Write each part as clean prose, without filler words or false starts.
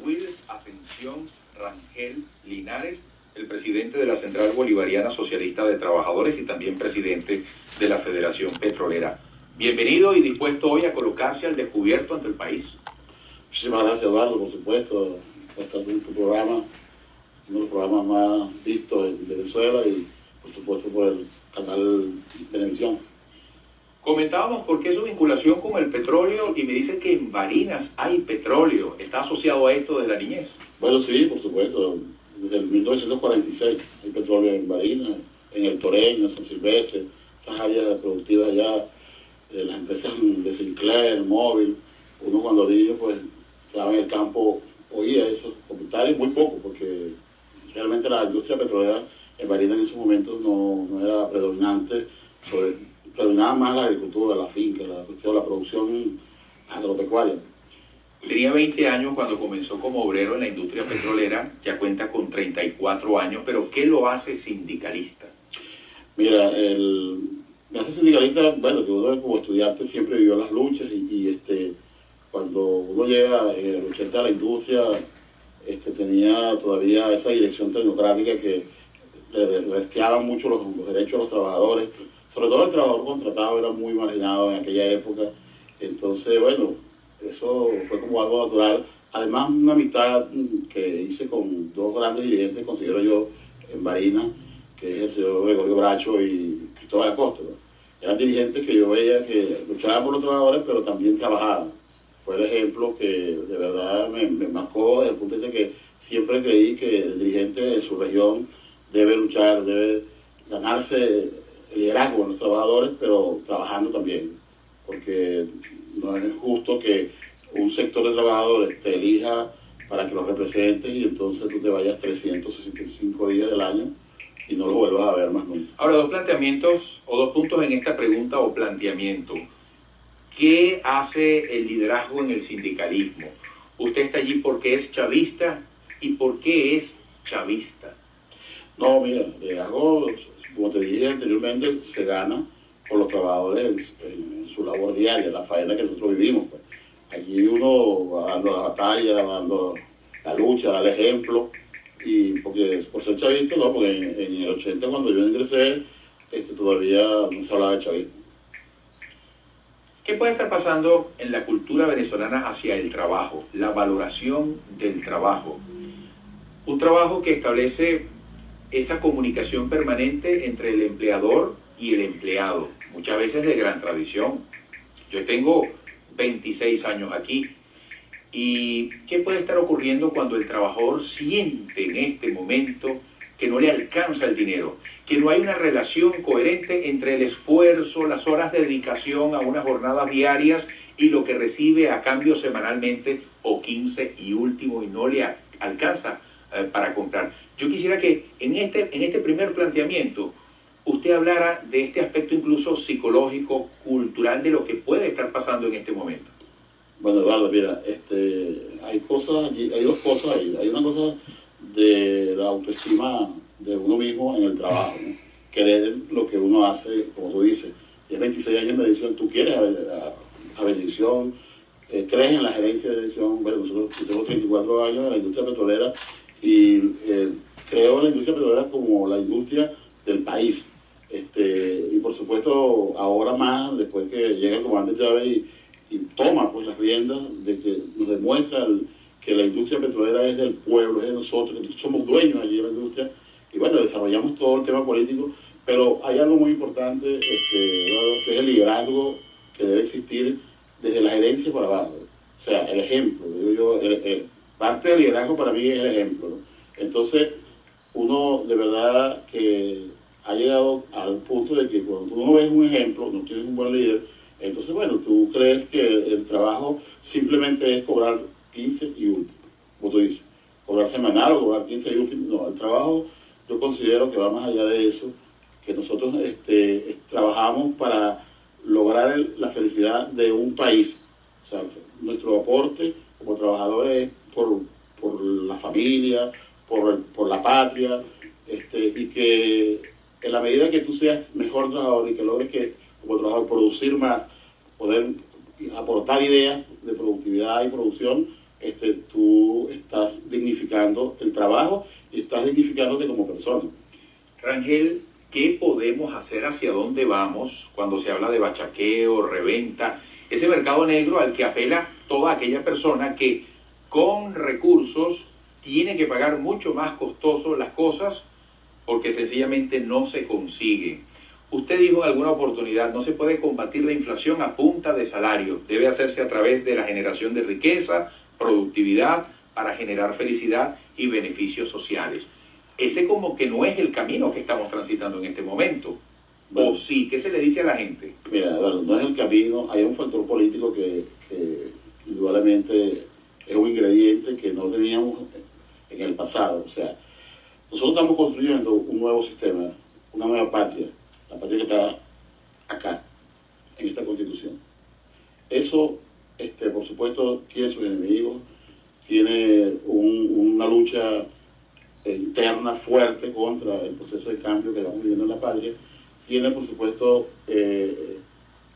Wills Ascensión Rangel Linares, el presidente de la Central Bolivariana Socialista de Trabajadores y también presidente de la Federación Petrolera. Bienvenido y dispuesto hoy a colocarse al descubierto ante el país. Muchísimas gracias, Eduardo, por supuesto, por estar en tu programa, uno de los programas más vistos en Venezuela y, por supuesto, por el canal Venevisión. Comentábamos por qué su vinculación con el petróleo y me dicen que en Barinas hay petróleo. ¿Está asociado a esto desde la niñez? Bueno, sí, por supuesto. Desde el 1946 hay petróleo en Barinas, en El Toreño, San Silvestre, esas áreas productivas allá, las empresas de Sinclair, Móvil. Uno cuando niño pues estaba en el campo, oía esos comentarios, muy poco, porque realmente la industria petrolera en Barinas en esos momentos no era predominante, predominaba más la agricultura, la finca, la producción agropecuaria. Tenía 20 años cuando comenzó como obrero en la industria petrolera, ya cuenta con 34 años, pero ¿qué lo hace sindicalista? Mira, me hace sindicalista, bueno, que uno como estudiante siempre vivió las luchas y cuando uno llega en el 80 a la industria, tenía todavía esa dirección tecnocrática que restreaba mucho los derechos de los trabajadores, sobre todo el trabajador contratado era muy marginado en aquella época, entonces, bueno, eso fue como algo natural. Además, una amistad que hice con dos grandes dirigentes, considero yo, en Barinas, que es el señor Gregorio Bracho y Cristóbal Acosta, ¿no? Eran dirigentes que yo veía que luchaban por los trabajadores, pero también trabajaban. Fue el ejemplo que de verdad me marcó desde el punto de vista que siempre creí que el dirigente en su región debe luchar, debe ganarse el liderazgo de los trabajadores, pero trabajando también, porque no es justo que un sector de trabajadores te elija para que los representes y entonces tú te vayas 365 días del año y no los vuelvas a ver más nunca. Ahora, dos planteamientos o dos puntos en esta pregunta o planteamiento. ¿Qué hace el liderazgo en el sindicalismo? Usted está allí porque es chavista y por qué es chavista. No, mira, el liderazgo, como te dije anteriormente, se gana con los trabajadores en su labor diaria, la faena que nosotros vivimos. Pues. Allí uno va dando la batalla, va dando la lucha, da el ejemplo, y porque por ser chavista, no, porque en el 80 cuando yo ingresé, todavía no se hablaba de chavismo. ¿Qué puede estar pasando en la cultura venezolana hacia el trabajo, la valoración del trabajo? Un trabajo que establece esa comunicación permanente entre el empleador y el empleado, muchas veces de gran tradición. Yo tengo 26 años aquí. ¿Y qué puede estar ocurriendo cuando el trabajador siente en este momento que no le alcanza el dinero, que no hay una relación coherente entre el esfuerzo, las horas de dedicación a unas jornadas diarias y lo que recibe a cambio semanalmente o 15 y último y no le alcanza para comprar? Yo quisiera que en este primer planteamiento usted hablara de este aspecto incluso psicológico, cultural, de lo que puede estar pasando en este momento. Bueno, Eduardo, mira, hay dos cosas ahí. Hay una cosa de la autoestima de uno mismo en el trabajo, ¿no? Querer lo que uno hace, como tú dices. Tienes 26 años de edición, tú quieres a Benevisión, crees en la gerencia de Benevisión. Bueno, nosotros tenemos 34 años en la industria petrolera y creo en la industria petrolera como la industria del país. Y por supuesto, ahora más, después que llega el comandante Chávez y toma pues las riendas de que nos demuestra que la industria petrolera es del pueblo, es de nosotros, que somos dueños allí de la industria y bueno, desarrollamos todo el tema político, pero hay algo muy importante que es el liderazgo que debe existir desde la gerencia para abajo. O sea, el ejemplo, digo yo, parte del liderazgo para mí es el ejemplo, ¿no? Entonces, uno de verdad que ha llegado al punto de que cuando tú no ves un ejemplo, no tienes un buen líder, entonces, bueno, tú crees que el trabajo simplemente es cobrar 15 y último, como tú dices, cobrar semanal o cobrar 15 y último. No, el trabajo yo considero que va más allá de eso, que nosotros trabajamos para lograr la felicidad de un país. O sea, nuestro aporte como trabajadores es por la familia, por la patria, y que en la medida que tú seas mejor trabajador y que logres que como trabajador producir más, poder aportar ideas de productividad y producción, tú estás dignificando el trabajo y estás dignificándote como persona. Rangel, ¿qué podemos hacer, hacia dónde vamos cuando se habla de bachaqueo, reventa, ese mercado negro al que apela toda aquella persona que con recursos tiene que pagar mucho más costoso las cosas porque sencillamente no se consigue? Usted dijo en alguna oportunidad, no se puede combatir la inflación a punta de salario, debe hacerse a través de la generación de riqueza, productividad, para generar felicidad y beneficios sociales. Ese como que no es el camino que estamos transitando en este momento. Bueno, ¿O sí? ¿Qué se le dice a la gente? Mira, Eduardo, no es el camino, hay un factor político que indudablemente es un ingrediente que no teníamos en el pasado. O sea, nosotros estamos construyendo un nuevo sistema, una nueva patria, la patria que está acá, en esta Constitución. Eso, por supuesto, tiene sus enemigos, tiene una lucha interna fuerte contra el proceso de cambio que vamos viviendo en la patria, tiene, por supuesto,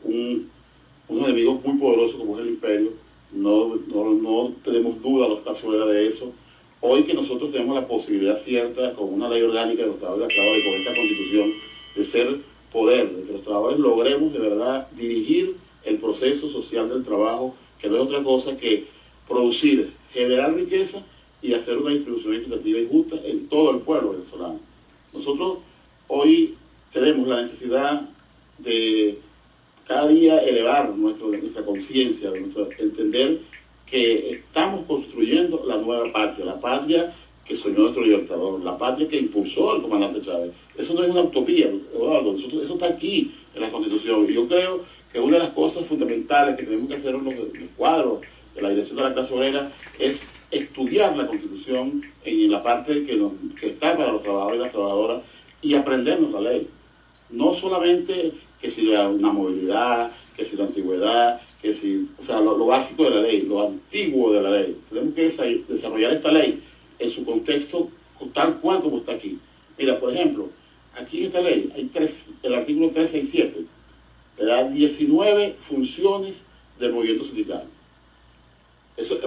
unos enemigos muy poderosos como es el imperio. No tenemos duda los casos de eso. Hoy que nosotros tenemos la posibilidad cierta, con una ley orgánica de los trabajadores y las trabajadoras y con esta Constitución, de ser poder, de que los trabajadores logremos de verdad dirigir el proceso social del trabajo, que no es otra cosa que producir, generar riqueza y hacer una distribución equitativa y justa en todo el pueblo venezolano. Nosotros hoy tenemos la necesidad de cada día elevar nuestra conciencia, entender que estamos construyendo la nueva patria, la patria que soñó nuestro libertador, la patria que impulsó el comandante Chávez. Eso no es una utopía, Eduardo, eso está aquí en la Constitución. Y yo creo que una de las cosas fundamentales que tenemos que hacer en los cuadros de la dirección de la clase obrera es estudiar la Constitución en la parte que está para los trabajadores y las trabajadoras y aprendernos la ley. No solamente que si la movilidad, que si la antigüedad, que si, o sea, lo básico de la ley, lo antiguo de la ley. Tenemos que desarrollar esta ley en su contexto tal cual como está aquí. Mira, por ejemplo, aquí en esta ley hay el artículo 367, le da 19 funciones del movimiento sindical.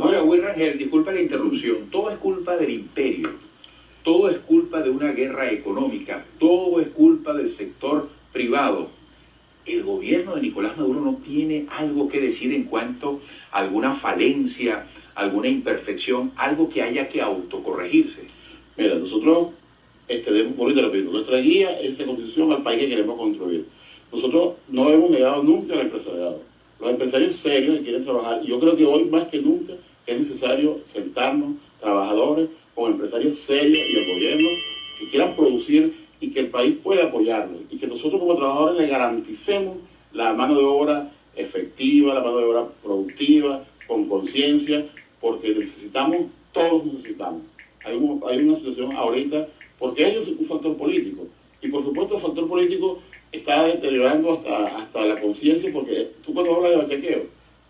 Ahora, Will Rangel, disculpa la interrupción, todo es culpa del imperio, todo es culpa de una guerra económica, todo es culpa del sector privado. El gobierno de Nicolás Maduro no tiene algo que decir en cuanto a alguna falencia, alguna imperfección, algo que haya que autocorregirse. Mira, nosotros, por te repito, nuestra guía es la Constitución al país que queremos construir. Nosotros no hemos negado nunca al empresariado. Los empresarios serios que quieren trabajar, y yo creo que hoy más que nunca es necesario sentarnos, trabajadores, con empresarios serios y el gobierno que quieran producir y que el país pueda apoyarlo y que nosotros como trabajadores le garanticemos la mano de obra efectiva, la mano de obra productiva, con conciencia, porque todos necesitamos. Hay una situación ahorita, porque ellos es un factor político, y por supuesto el factor político está deteriorando hasta la conciencia, porque tú cuando hablas de bachaqueo,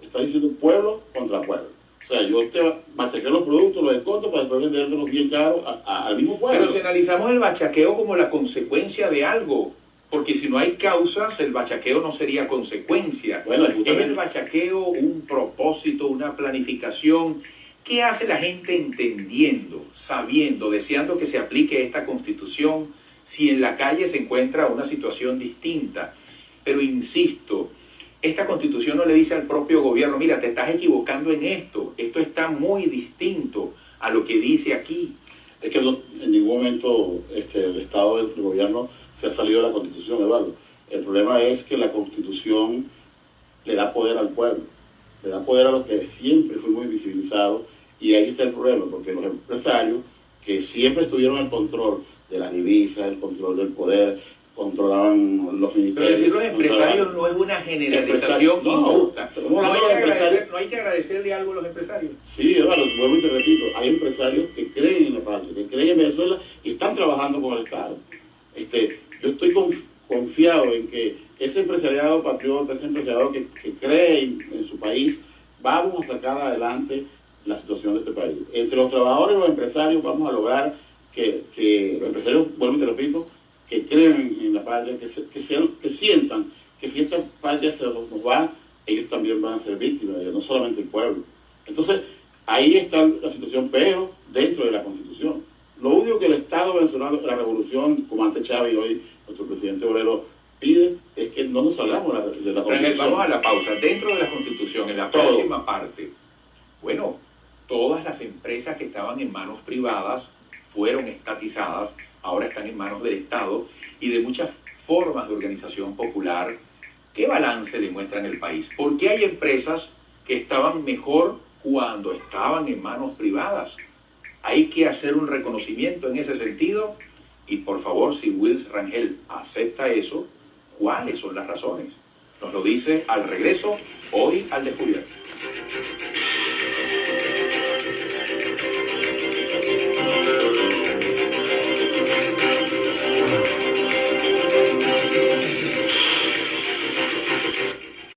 estás diciendo pueblo contra pueblo. O sea, yo te bachaqueo los productos, los desconto para después vendértelos bien caros al mismo pueblo. Pero si analizamos el bachaqueo como la consecuencia de algo, porque si no hay causas, el bachaqueo no sería consecuencia. Bueno, ¿Es el bachaqueo un propósito, una planificación? ¿Qué hace la gente entendiendo, sabiendo, deseando que se aplique esta Constitución si en la calle se encuentra una situación distinta? Pero insisto, esta Constitución no le dice al propio gobierno, mira, te estás equivocando en esto está muy distinto a lo que dice aquí. Es que en ningún momento el Estado del gobierno se ha salido de la Constitución, Eduardo. El problema es que la Constitución le da poder al pueblo, le da poder a los que siempre fuimos invisibilizados, y ahí está el problema, porque los empresarios que siempre estuvieron el control de las divisas, el control del poder, controlaban los ministerios. Pero decir los empresarios no es una generalización injusta. No hay que agradecerle algo a los empresarios. Sí, Eduardo, vuelvo y te repito, hay empresarios que creen en la patria, que creen en Venezuela y están trabajando con el Estado. Yo estoy confiado en que ese empresariado patriota, ese empresariado que cree en su país, vamos a sacar adelante la situación de este país. Entre los trabajadores y los empresarios vamos a lograr que los empresarios, vuelvo y te repito, que crean en la patria, que sientan que si esta patria se nos va, ellos también van a ser víctimas, no solamente el pueblo. Entonces, Ahí está la situación, pero dentro de la Constitución. Lo único que el Estado venezolano, la revolución, como antes Chávez y hoy nuestro presidente Obrero pide, es que no nos salgamos de la Constitución. Vamos a la pausa. Dentro de la Constitución, en la próxima parte, bueno, todas las empresas que estaban en manos privadas fueron estatizadas, ahora están en manos del Estado y de muchas formas de organización popular. ¿Qué balance le muestran el país? ¿Por qué hay empresas que estaban mejor cuando estaban en manos privadas? Hay que hacer un reconocimiento en ese sentido y por favor, si Wills Rangel acepta eso, ¿cuáles son las razones? Nos lo dice al regreso, hoy al descubierto.